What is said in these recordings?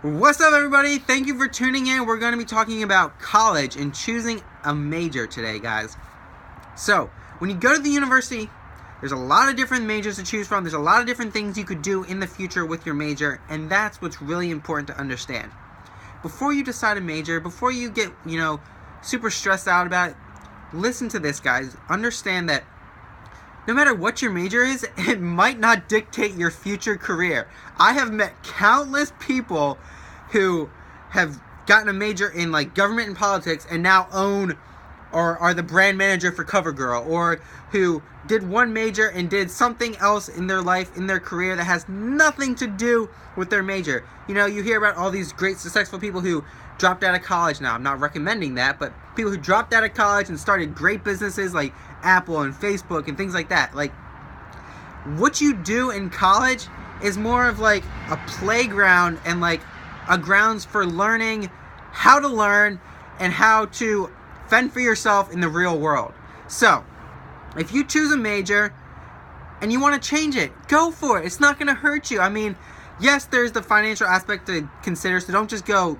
What's up, everybody? Thank you for tuning in. We're going to be talking about college and choosing a major today, guys. So, when you go to the university, there's a lot of different majors to choose from. There's a lot of different things you could do in the future with your major, and that's what's really important to understand. Before you decide a major, before you get, super stressed out about it, listen to this, guys. Understand that no matter what your major is, it might not dictate your future career. I have met countless people who have gotten a major in government and politics and now own or are the brand manager for CoverGirl, or who did one major and did something else in their life, in their career that has nothing to do with their major. You hear about all these great successful people who dropped out of college. Now, I'm not recommending that, but people who dropped out of college and started great businesses like Apple and Facebook and things like that. What you do in college is more of a playground and a grounds for learning how to learn and how to fend for yourself in the real world. So, if you choose a major and you want to change it, go for it. It's not going to hurt you. I mean, yes, there's the financial aspect to consider, so don't just go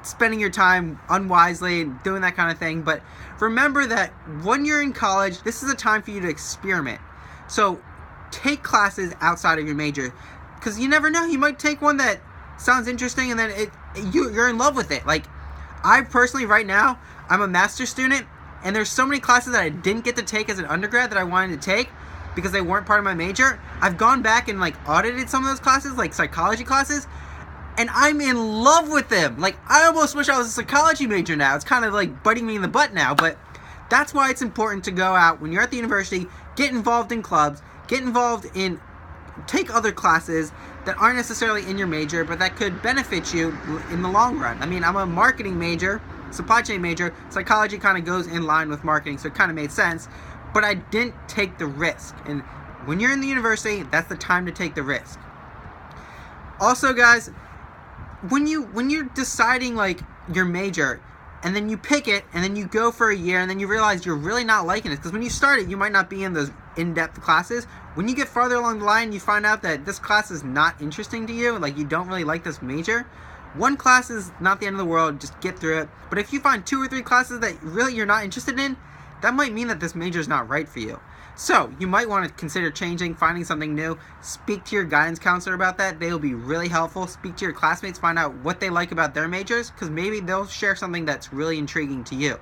spending your time unwisely and doing that kind of thing. But remember that when you're in college, this is a time for you to experiment. So take classes outside of your major, because you never know. You might take one that sounds interesting and then you're in love with it. I personally, right now, I'm a master's student, and there's so many classes that I didn't get to take as an undergrad that I wanted to take because they weren't part of my major. I've gone back and audited some of those classes, like psychology classes, and I'm in love with them. I almost wish I was a psychology major now. It's kind of biting me in the butt now, but that's why it's important to go out when you're at the university, get involved in clubs, take other classes that aren't necessarily in your major, but that could benefit you in the long run. I mean, I'm a marketing major, supply chain major. Psychology kind of goes in line with marketing, so it kind of made sense, but I didn't take the risk. And when you're in the university, that's the time to take the risk. Also, guys, when you're deciding your major, and then you pick it, and then you go for a year, and then you realize you're really not liking it, because when you start it, you might not be in those in-depth classes. When you get farther along the line, you find out that this class is not interesting to you, you don't really like this major. One class is not the end of the world, just get through it. But if you find 2 or 3 classes that really you're not interested in, that might mean that this major is not right for you. So, you might want to consider changing, finding something new. Speak to your guidance counselor about that. They will be really helpful. Speak to your classmates, find out what they like about their majors, because maybe they'll share something that's really intriguing to you.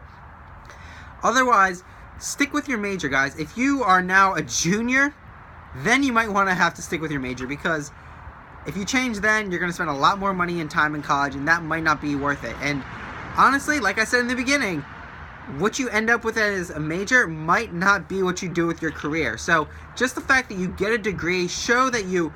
Otherwise, stick with your major, guys. If you are now a junior, then you might want to have to stick with your major, because if you change then, you're going to spend a lot more money and time in college, and that might not be worth it. And honestly, like I said in the beginning, what you end up with as a major might not be what you do with your career. So just the fact that you get a degree, show that you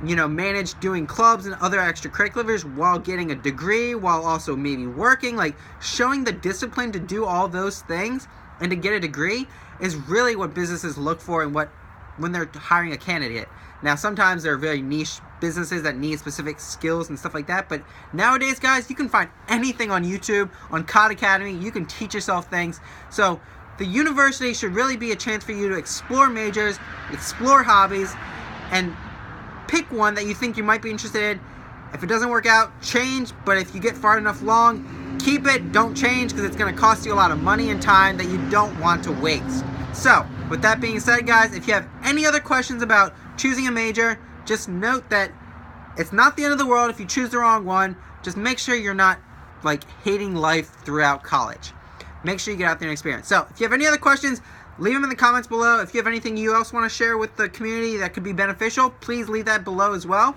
manage doing clubs and other extracurriculars while getting a degree, while also maybe working, showing the discipline to do all those things and to get a degree is really what businesses look for and when they're hiring a candidate. Now, sometimes there are very niche businesses that need specific skills and stuff like that, but nowadays, guys, you can find anything on YouTube, on Khan Academy. You can teach yourself things. So the university should really be a chance for you to explore majors, explore hobbies, and pick one that you think you might be interested in. If it doesn't work out, change, but if you get far enough along, keep it. Don't change, because it's going to cost you a lot of money and time that you don't want to waste. So, with that being said, guys, if you have any other questions about choosing a major, just note that it's not the end of the world if you choose the wrong one. Just make sure you're not hating life throughout college. Make sure you get out there and experience. So if you have any other questions, leave them in the comments below. If you have anything you else want to share with the community that could be beneficial, please leave that below as well.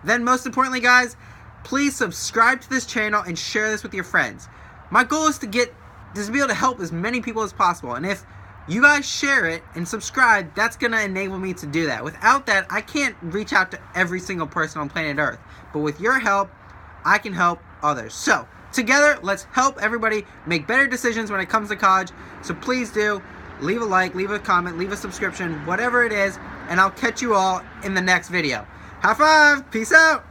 Then most importantly, guys, please subscribe to this channel and share this with your friends. My goal is to be able to help as many people as possible. And if you guys share it and subscribe, that's going to enable me to do that. Without that, I can't reach out to every single person on planet Earth. But with your help, I can help others. So, together, let's help everybody make better decisions when it comes to college. So please do, leave a like, leave a comment, leave a subscription, whatever it is, and I'll catch you all in the next video. High five! Peace out!